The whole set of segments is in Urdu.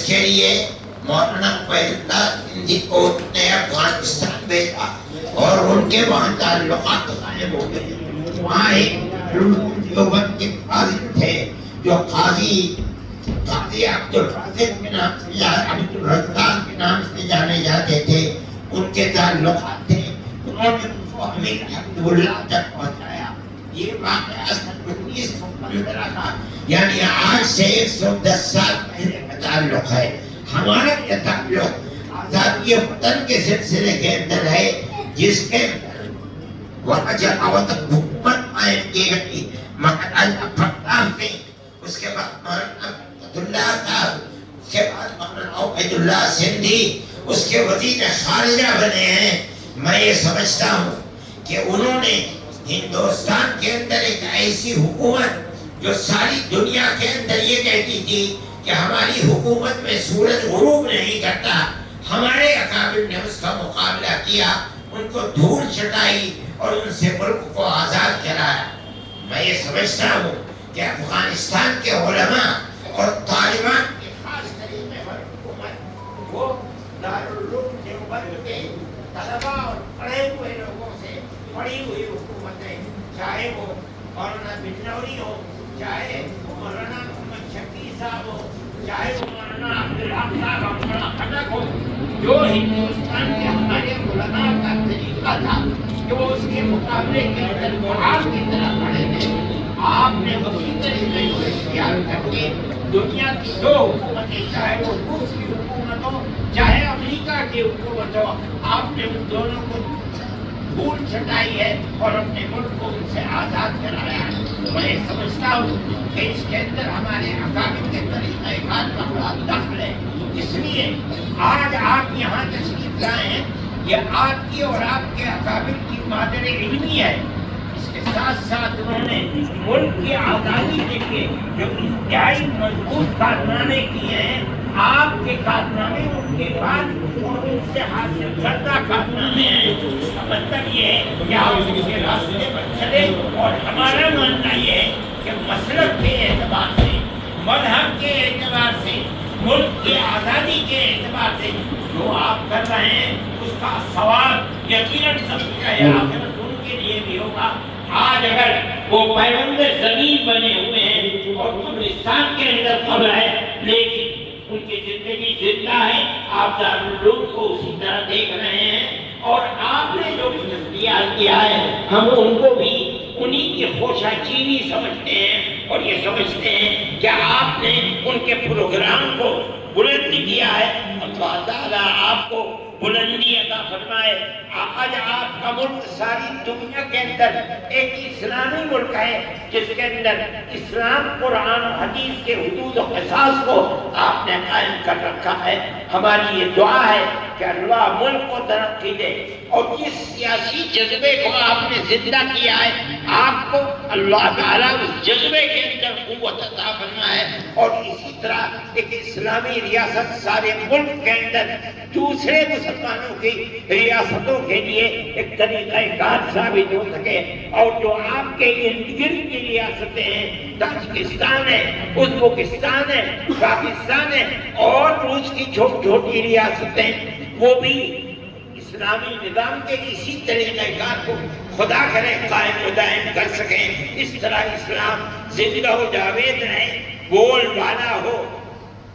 کے لیے مولانا عبید اللہ سندھی کو نے افغانستان بھیجا اور ان کے وہاں تعلقات قائم ہو گئے. وہاں ایک دیوبند کے قاضی تھے جو قاضی عبد الرزاق کے نام سے جانے جاتے تھے. ان کے تعلقات تھے. انہوں نے ان کو امیر حبیب اللہ تک پہنچایا. یہ واقعہ 1915 کا یعنی آج سے 110 سال پہلے کا تعلق ہے. ہمارا یہ تعلق آزادی وطن کے سلسلے کے اندر ہے جس کے وہاں جماعت حکومت قائم کی گئی مہاراجا پرتاپ نے. اس کے بعد مولانا عبد اللہ صاحب, اس کے بعد مولانا عبید اللہ سندھی اس کے وزیر خارجہ بنے ہیں. میں یہ سمجھتا ہوں کہ انہوں نے ہندوستان کے اندر ایک ایسی حکومت جو ساری دنیا کے اندر یہ کہتی تھی کہ ہماری حکومت میں سورج غروب نہیں کرتا, ہمارے اکابر نے اس کا مقابلہ کیا, ان کو دھول چٹائی اور ان سے ملک کو آزاد کرایا. میں یہ سمجھتا ہوں کہ افغانستان کے علماء اور طالبان کے خاص طریقے پر حکومت وہ دارالعلوم دیوبند کے طلباء اور پڑھے ہوئے لوگوں سے پڑھی ہوئی حکومتیں, چاہے وہ مولانا بنوری ہو, چاہے مولانا محمد شفیع صاحب ہو, چاہے وہ مولانا عبدالحق صاحب مولانا خٹک ہو, جو ہندوستان کے ہمارے علماء کا طریقہ تھا جو اس کے مقابلے کے اندر محاذ کی طرح پڑھے تھے, آپ نے اسی طریقے کو اختیار کر کے دنیا کی دو حکومتیں, چاہے وہ روس کی حکومت ہو چاہے امریکہ کی حکومت ہو, آپ نے ان دونوں کو دھول چٹائی ہے اور اپنے ملک کو ان سے آزاد کرایا ہے. میں سمجھتا ہوں کہ اس کے اندر ہمارے اکابر کے طریقہ کار کا بڑا دخل ہے. اس لیے آج آپ یہاں تشریف لائے ہیں, یہ آپ کی اور آپ کے اکابر کی مادر علمی ہے. اس کے ساتھ ساتھ انہوں نے ملک کی آزادی کے لیے جو انتہائی مضبوط کارنامے کیے ہیں, آپ کے کارنامے ان کے بعد اور ان سے حاصل کردہ کارنامے ہیں. اس کا مطلب یہ ہے کہ آپ ان کے راستے پر چلے, اور ہمارا ماننا یہ ہے کہ مسلک کے اعتبار سے, مذہب کے اعتبار سے, ملک کی آزادی کے اعتبار سے جو آپ کر رہے ہیں اس کا ثواب یقیناً سب کا آخرت ان کے لیے بھی ہوگا. آج اگر وہ پیوند زمین بنے ہوئے ہیں اور قبرستان کے اندر قبر ہے لیکن ان کی زندگی زندہ ہے, آپ دارالعلوم کو اسی طرح دیکھ رہے ہیں, اور آپ نے جو کچھ اختیار کیا ہے ہم ان کو بھی انہی کی خوشا چینی سمجھتے ہیں, اور یہ سمجھتے ہیں کہ آپ نے ان کے پروگرام کو بلند کیا ہے. اللہ تعالیٰ آپ کو بلندی عطا فرمائے. آج آپ کا ملک ساری دنیا کے اندر ایک اسلامی ملک ہے جس کے اندر اسلام قرآن و حدیث کے حدود و قصاص کو آپ نے قائم کر رکھا ہے. ہماری یہ دعا ہے کہ اللہ ملک کو ترقی دے, اور جس سیاسی جذبے کو آپ نے زندہ کیا ہے آپ کو اللہ تعالیٰ اس جذبے کے اندر قوت عطا فرمائے, اور اسی طرح ایک اسلامی ریاست سارے ملک کے اندر دوسرے مسلمانوں کی ریاستوں کے لیے ایک طریقہ کار ثابت ہو سکے. اور جو آپ کے ارد گرد کی ریاستیں ہیں, تاجکستان ہے, ازبکستان ہے, پاکستان ہے, اور روس کی چھوٹی چھوٹی ریاستیں, وہ بھی اسلامی نظام کے اسی طریقہ کار کو خدا کرے قائم و دائم کر سکیں. اس طرح اسلام زندہ و جاوید رہے, بول بالا ہو.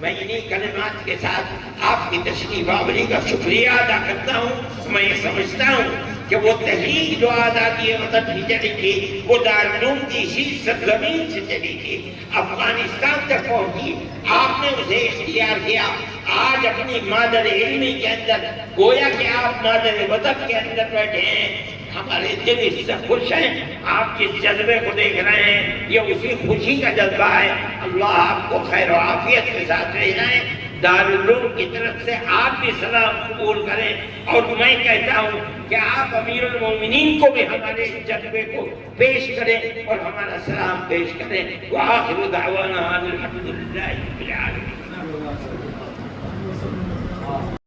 میں انہی کلمات کے ساتھ آپ کی تشریف آوری کا شکریہ ادا کرتا ہوں. میں یہ سمجھتا ہوں کہ وہ تحریک جو آزادی وطن کی چلی تھی وہ دارالعلوم کی اسی سرزمین سے چلی تھی, افغانستان تک پہنچی, آپ نے اسے اختیار کیا. آج اپنی مادر علمی کے اندر گویا کہ آپ مادر وطن کے اندر بیٹھے ہیں. ہمارے دل اس سے خوش ہیں, آپ جس جذبے کو دیکھ رہے ہیں یہ اسی خوشی کا جذبہ ہے. اللہ آپ کو خیر و عافیت کے ساتھ لے جائیں. دارالعلوم کی طرف سے آپ بھی سلام قبول کریں, اور میں کہتا ہوں کہ آپ امیر المومنین کو بھی ہمارے جذبے کو پیش کریں اور ہمارا سلام پیش کریں. وآخر دعوانا الحمدللہ رب العالمین.